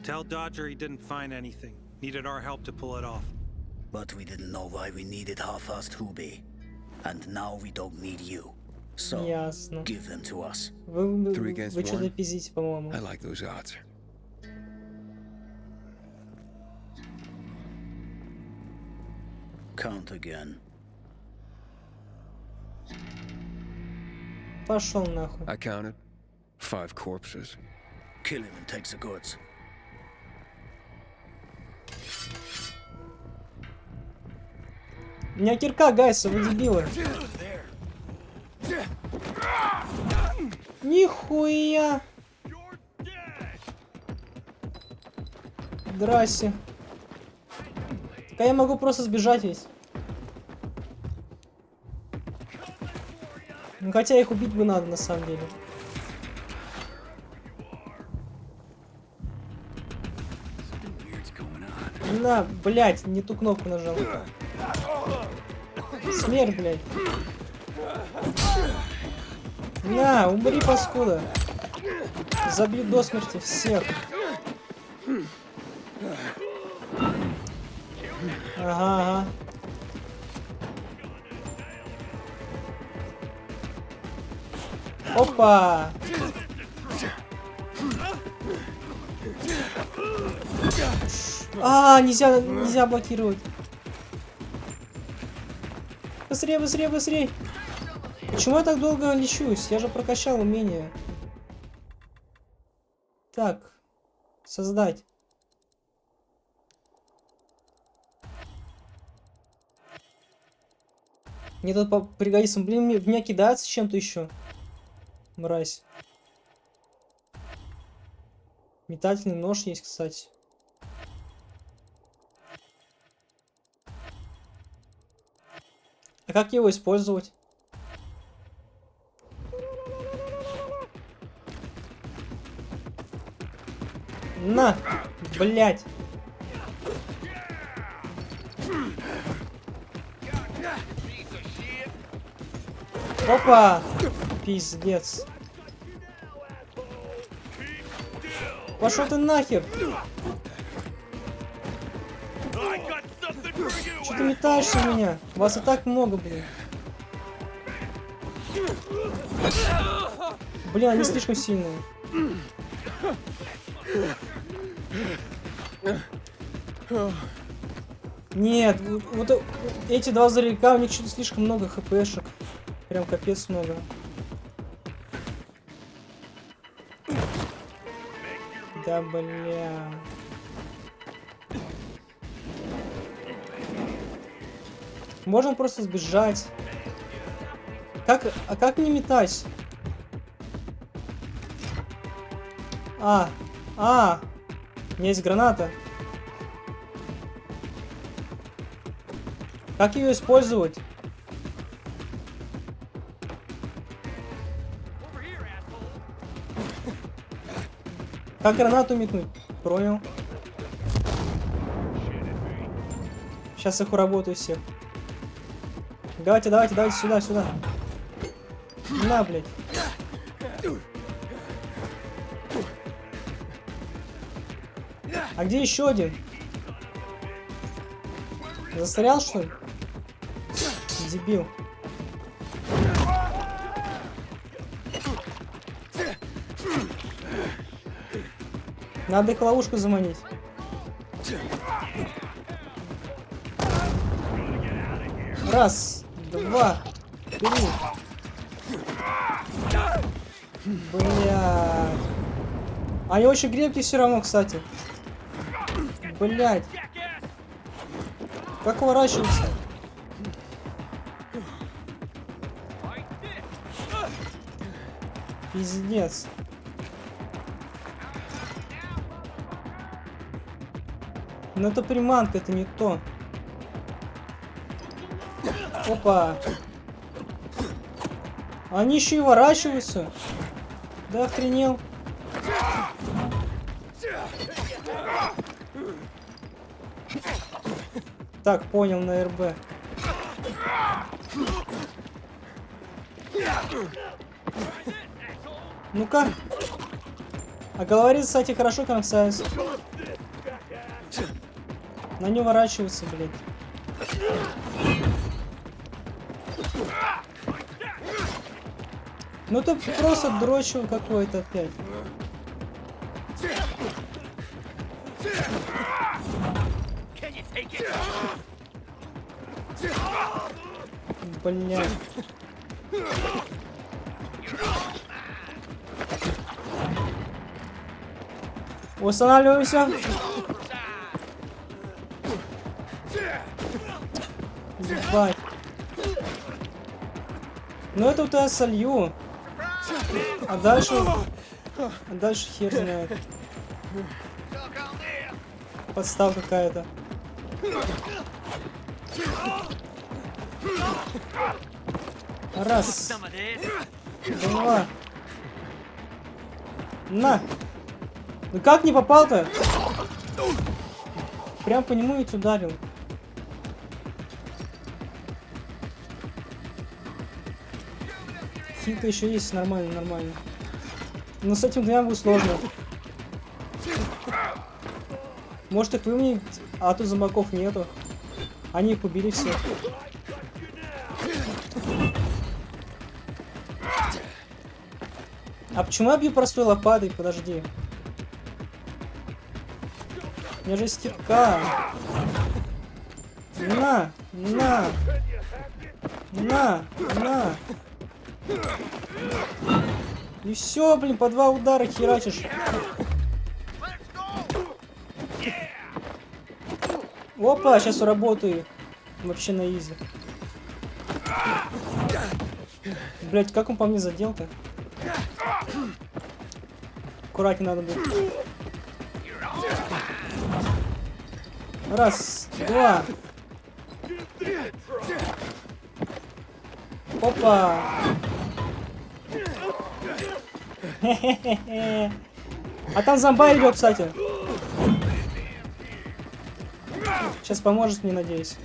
Tell Dodger he didn't find anything. Needed our help to pull it off. But we didn't know why we needed half-assed Hubie. And now we don't need you. So, Ясно. give them to us. Вы against что-то one? пиздите, по-моему. I like those odds. Count again. Пошел нахуй. I counted 5 corpses. Kill him and take the goods. У меня кирка, гайса, вы дебилы. Нихуя. Здрасте. Так я могу просто сбежать ведь. Ну, хотя их убить бы надо на самом деле. На, блять, не ту кнопку нажал. Смерть, блядь. На, умри, паскуда. Забью до смерти всех. Ага, ага. Опа! А, нельзя блокировать. Быстрее, быстрее, быстрее. Почему я так долго лечусь? Я же прокачал умение. Так, создать. Мне тут пригодится. Блин, меня кидается чем-то еще. Мразь. Метательный нож есть, кстати. А как его использовать? На! Блять! Опа! Пиздец. Пошел ты нахер! Что ты метаешься в меня? Вас и так много, блин. Блин, они слишком сильные. Нет, вот эти два здоровяка, у них что-то слишком много хпшек. Прям капец много. Да бля. Можно просто сбежать. Как мне метать? У меня есть граната. Как ее использовать? Как гранату метнуть? Понял. Сейчас их уработаю всех. Давайте сюда. На, блядь. А где еще один? Застрял, что ли? Дебил. Надо их в ловушку заманить. Раз, два, три. Бля. Они очень крепкие все равно, кстати. Блять. Как уворачиваться? Пиздец. Но это приманка, это не то. Опа. Они еще и ворачиваются. Да охренел. Так, понял, на РБ. Ну-ка. А говорит, кстати, хорошо кромсается. На не ворачиваться, блядь. Ну это просто дрочево какой-то опять. Блядь. Устанавливаемся. Ебать. Ну это вот я солью. А дальше хер знает. Подстав какая-то. Раз. Два. На. Ну как не попал-то? Прям по нему ведь ударил. Хилка еще есть, нормально. Но с этим двумя будет сложно. Может их выменить, а тут зомбаков нету. Они их убили все. А почему я бью простой лопатой? Подожди. У меня же есть кирка. На. И все, блин, по 2 удара херачишь. Опа, сейчас работаю. Вообще на изи. Блять, как он по мне задел-то? Аккуратнее надо будет. Раз, два. Опа. Хе-хе-хе. А там зомбай идет, кстати. Сейчас поможет мне, надеюсь.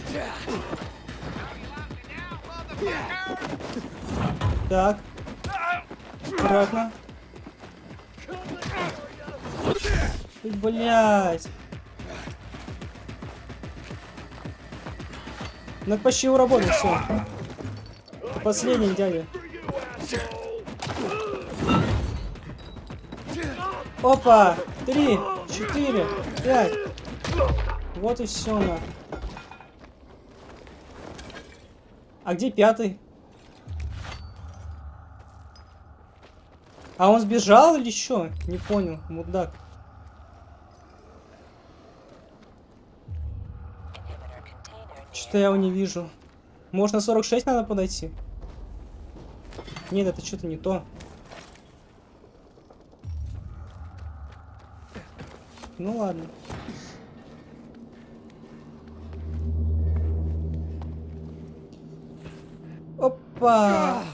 Так. Аккуратно. Блять. Ну это почти уработал, все. Последний дядя. Опа! 3, 4, 5. Вот и все на. А где 5-й? А он сбежал или что? Не понял, мудак. Что-то я его не вижу. Может, на 46 надо подойти? Нет, это что-то не то. Ну ладно. Опа!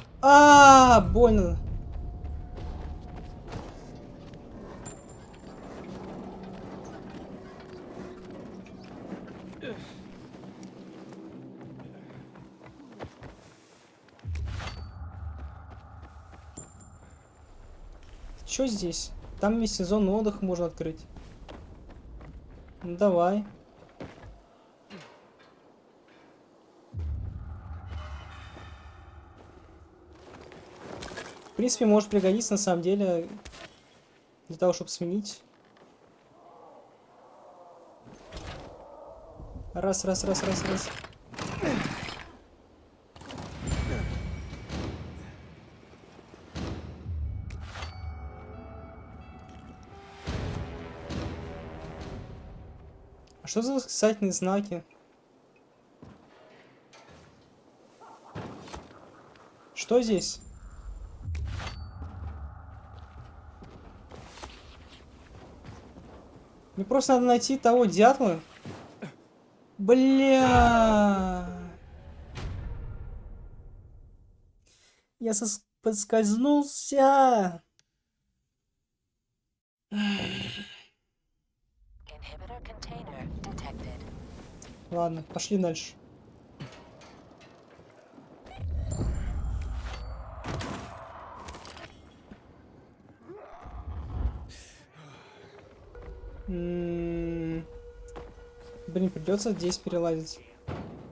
Больно. Что здесь? Там есть сезон отдыха можно открыть. Ну давай. В принципе, может пригодиться на самом деле для того, чтобы сменить. Раз. А что за восклицательные знаки? Что здесь? Мне просто надо найти того дятла. Бля. Я подскользнулся. Ладно, пошли дальше. Блин, придется здесь перелазить.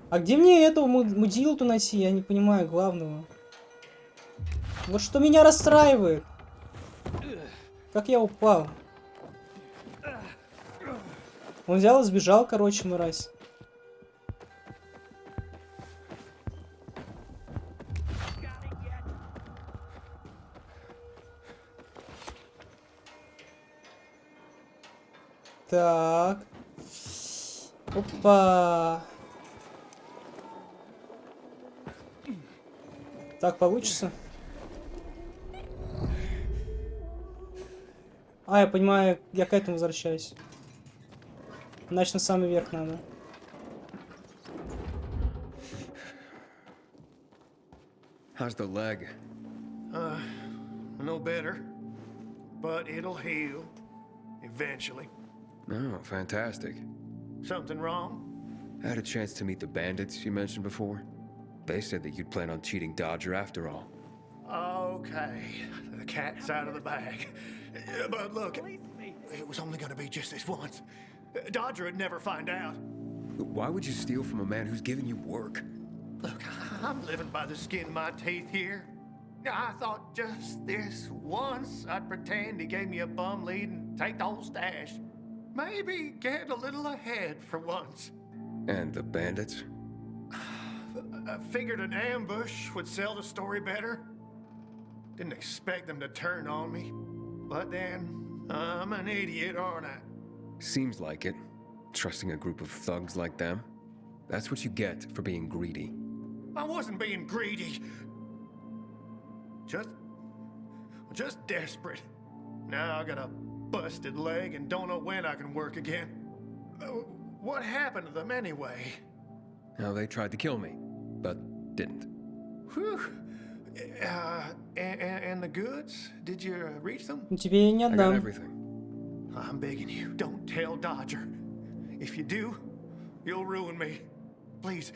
А где мне этого мудилу-то найти? Я не понимаю главного. Вот что меня расстраивает. Как я упал? Он взял и сбежал, короче, мразь. Так. Опа. Так получится? А, я понимаю, я к этому возвращаюсь. Значит, на самый верх надо. How's the leg? No better. But it'll heal. Eventually. Oh, fantastic. Something wrong? I had a chance to meet the bandits you mentioned before. They said that you'd plan on cheating Dodger after all. Okay. The cat's out of the bag. But look, it was only gonna be just this once. Dodger would never find out. Why would you steal from a man who's giving you work? Look, I'm living by the skin of my teeth here. I thought just this once I'd pretend he gave me a bum lead and take the whole stash. Maybe get a little ahead for once. And the bandits? I figured an ambush would sell the story better. Didn't expect them to turn on me. But then, I'm an idiot, aren't I? Seems like it. Trusting a group of thugs like them. That's what you get for being greedy. I wasn't being greedy. Just desperate. Now I got a busted leg and don't know when I can work again. What happened to them anyway? Now, they tried to kill me, but didn't. Whew. And the goods? Did you reach them? Тебе не I got отдам. everything. I'm begging you, don't tell Dodger. If you do, you'll ruin me. Please,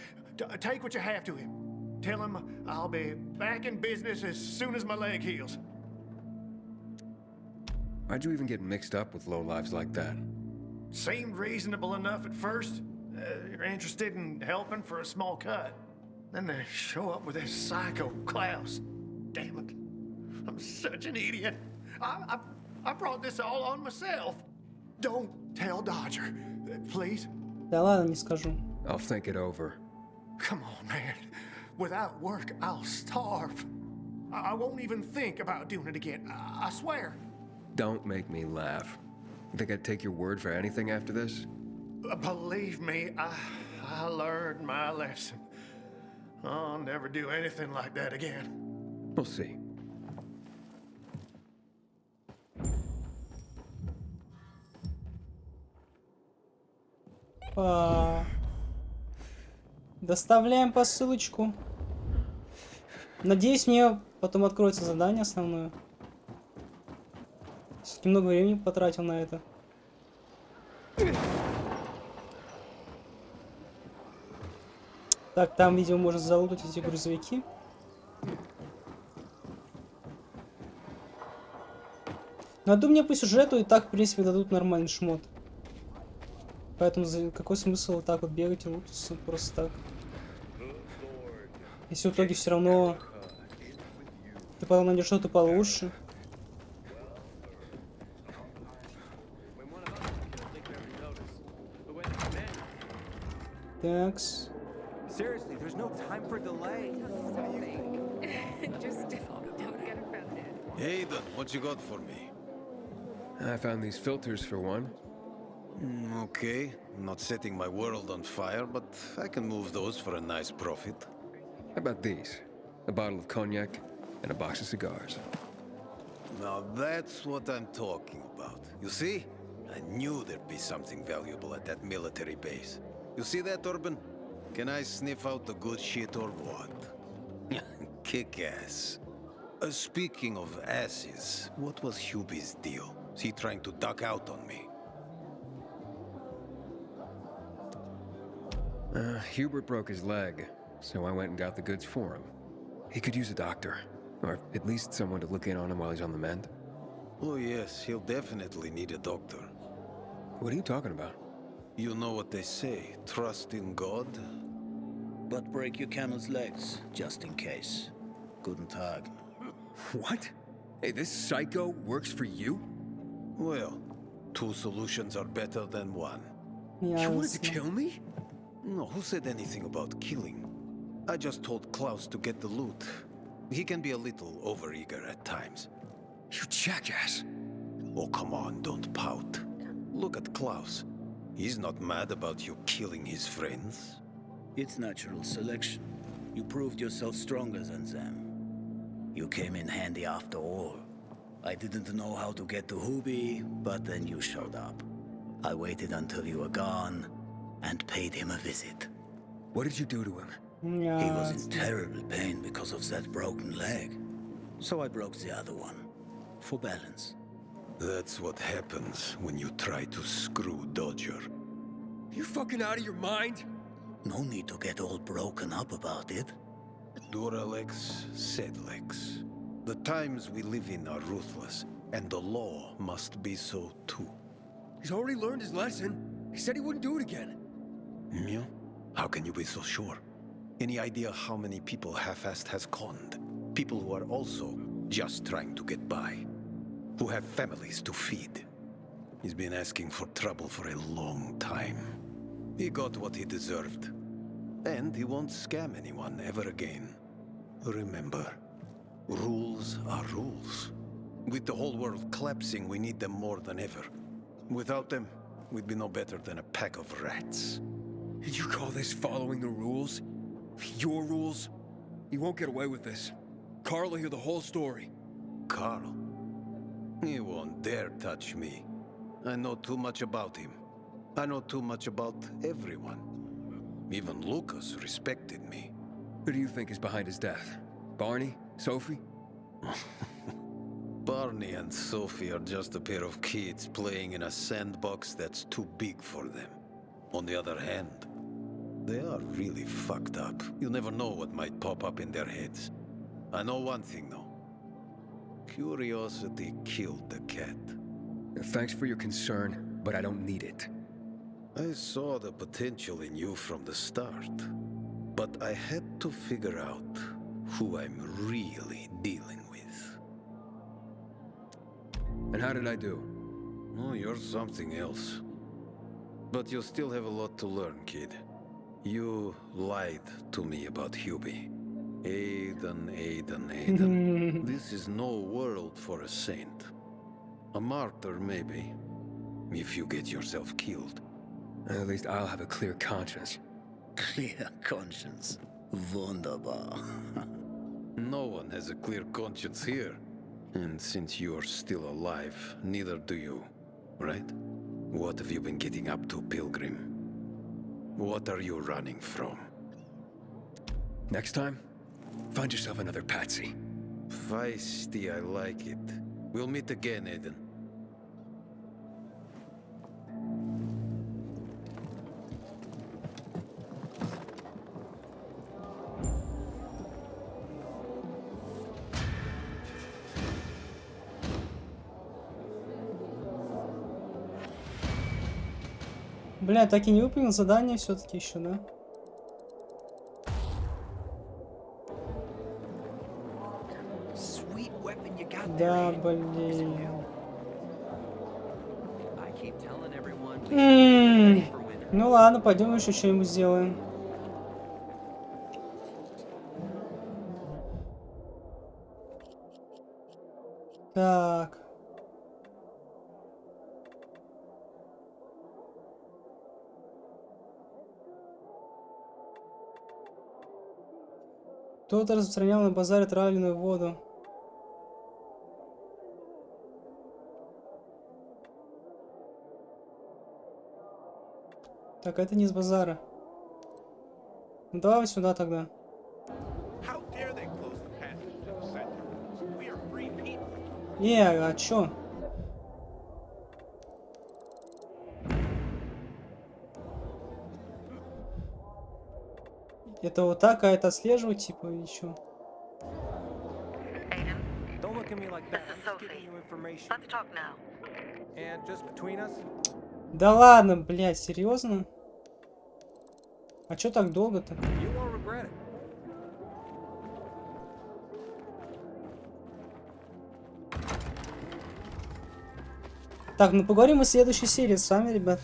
take what you have to him. Tell him I'll be back in business as soon as my leg heals. Why'd you even get mixed up with lowlives like that? Seemed reasonable enough at first. You're interested in helping for a small cut. Then they show up with this psycho Klaus. Damn it. I'm such an idiot. I brought this all on myself. Don't tell Dodger, please. Да ладно, не скажу. I'll think it over. Come on, man. Without work, I'll starve. I won't even think about doing it again. I swear. Don't make me laugh. You think I'd take your word for anything after this? Believe me, I learned my lesson. I'll never do anything like that again. We'll see. Доставляем посылочку. Надеюсь, мне потом откроется задание основное. Все-таки много времени потратил на это. Так, там, видимо, можно залутать эти грузовики. Но я думаю, мне по сюжету и так, в принципе, дадут нормальный шмот. Поэтому какой смысл вот так вот бегать и лутаться просто так? Если в итоге все равно ты потом найдешь что-то получше. Такс. Seriously, there's no time for delay. Just don't get offended. Aiden, what you got for me? I found these filters for one. Okay, not setting my world on fire, but I can move those for a nice profit. How about these? A bottle of cognac and a box of cigars. Now that's what I'm talking about. You see? I knew there'd be something valuable at that military base. You see that, Urban? Can I sniff out the good shit or what? Kick ass. Speaking of asses, what was Hubie's deal? Is he trying to duck out on me? Hubert broke his leg, so I went and got the goods for him. He could use a doctor, or at least someone to look in on him while he's on the mend. Oh yes, he'll definitely need a doctor. What are you talking about? You know what they say, trust in God. But break your camel's legs, just in case. Guten Tag. What? Hey, this psycho works for you? Well, two solutions are better than one. You wanted to kill me? No, who said anything about killing? I just told Klaus to get the loot. He can be a little overeager at times. You jackass. Oh, come on, don't pout. Look at Klaus. He's not mad about you killing his friends. It's natural selection. You proved yourself stronger than them. You came in handy after all. I didn't know how to get to Hubie, but then you showed up. I waited until you were gone, and paid him a visit. What did you do to him? He was in terrible pain because of that broken leg. So I broke the other one. For balance. That's what happens when you try to screw Dodger. You fucking out of your mind? No need to get all broken up about it. Duralex, Sedlex. The times we live in are ruthless, and the law must be so too. He's already learned his lesson. He said he wouldn't do it again. Yeah? How can you be so sure? Any idea how many people half-assed has conned? People who are also just trying to get by. Who have families to feed. He's been asking for trouble for a long time. He got what he deserved. And he won't scam anyone ever again. Remember, rules are rules. With the whole world collapsing, we need them more than ever. Without them, we'd be no better than a pack of rats. Did you call this following the rules? Your rules? You won't get away with this. Carl will hear the whole story. Carl? He won't dare touch me. I know too much about him. I know too much about everyone. Even Lucas respected me. Who do you think is behind his death? Barney? Sophie? Barney and Sophie are just a pair of kids playing in a sandbox that's too big for them. On the other hand, they are really fucked up. You never know what might pop up in their heads. I know one thing though. Curiosity killed the cat. Thanks for your concern, but I don't need it. I saw the potential in you from the start, but I had to figure out who I'm really dealing with. And how did I do? Oh, you're something else. But you still have a lot to learn, kid. You lied to me about Hubie. Aiden. This is no world for a saint. A martyr, maybe, if you get yourself killed. At least I'll have a clear conscience. Clear conscience. Wunderbar. No one has a clear conscience here. And since you're still alive, neither do you, right? What have you been getting up to, Pilgrim? What are you running from? Next time, find yourself another patsy. Feisty, I like it. We'll meet again, Aiden. Бля, так и не выполнил задание все-таки еще, да? Да, блин. Ну ладно, пойдем еще что-нибудь сделаем. Так. Кто-то распространял на базаре травленную воду. Так, это не с базара. Ну давай сюда тогда. А чё? Это вот так, а это отслеживать, типа, или чё? Don't look at me like that. I'm just giving you information. Let's talk now. And just between us? Да ладно, блядь, серьезно? А чё так долго-то? You won't regret it. Так, ну поговорим мы в следующей серии с вами, ребят.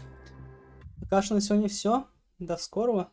Пока что на сегодня все. До скорого.